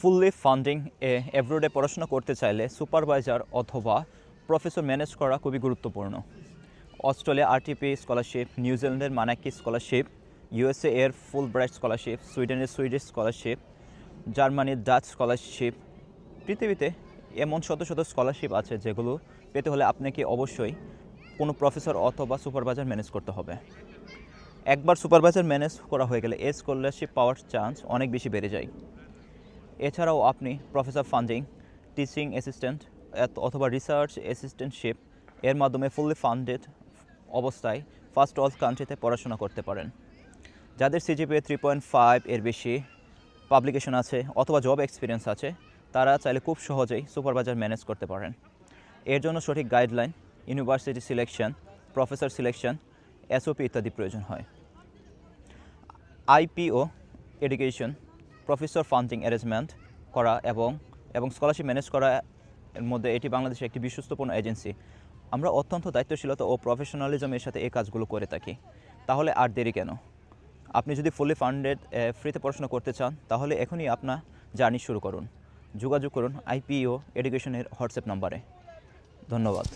Fully funding এব্রোডে পড়াশোনা করতে চাইলে সুপারভাইজার অথবা প্রফেসর ম্যানেজ করা খুবই গুরুত্বপূর্ণ। অস্ট্রেলিয়া আরটিপি স্কলারশিপ, নিউজিল্যান্ডের মানাকি স্কলারশিপ, ইউএসএ এর ফুল ব্রাইট স্কলারশিপ, সুইডেনের সুইডিশ স্কলারশিপ, জার্মানির ডাচ স্কলারশিপ, পৃথিবীতে এমন শত শত স্কলারশিপ আছে যেগুলো পেতে হলে আপনাকে অবশ্যই কোনো প্রফেসর অথবা সুপারভাইজার ম্যানেজ করতে হবে। একবার সুপারভাইজার ম্যানেজ করা হয়ে গেলে এই স্কলারশিপ পাওয়ার চান্স অনেক বেশি বেড়ে যায়। এছাড়াও আপনি প্রফেসর ফান্ডিং, টিচিং অ্যাসিস্ট্যান্ট অথবা রিসার্চ অ্যাসিস্ট্যান্টশিপ এর মাধ্যমে ফুললি ফান্ডেড অবস্থায় ফার্স্ট ওয়ার্ল্ড কান্ট্রিতে পড়াশোনা করতে পারেন। যাদের সিজিপিএ 3.5 এর বেশি পাবলিকেশন আছে অথবা জব এক্সপিরিয়েন্স আছে, তারা চাইলে খুব সহজেই সুপারভাইজার ম্যানেজ করতে পারেন। এর জন্য সঠিক guideline, university selection, professor selection, SOP ইত্যাদি প্রয়োজন হয়। IPO education, professor funding arrangement করা এবং স্কলারশিপ ম্যানেজ করা এর মধ্যে এটি বাংলাদেশের একটি বিশ্বস্তপূর্ণ এজেন্সি। আমরা অত্যন্ত দায়িত্বশীলতা ও প্রফেশনালিজমের সাথে এই কাজগুলো করে থাকি। তাহলে আর দেরি কেন? আপনি যদি ফুললি ফান্ডেড ফ্রিতে পড়াশোনা করতে চান, তাহলে এখনই আপনার জার্নি শুরু করুন। যোগাযোগ করুন আইপিও এডুকেশনের হোয়াটসঅ্যাপ নাম্বারে। ধন্যবাদ।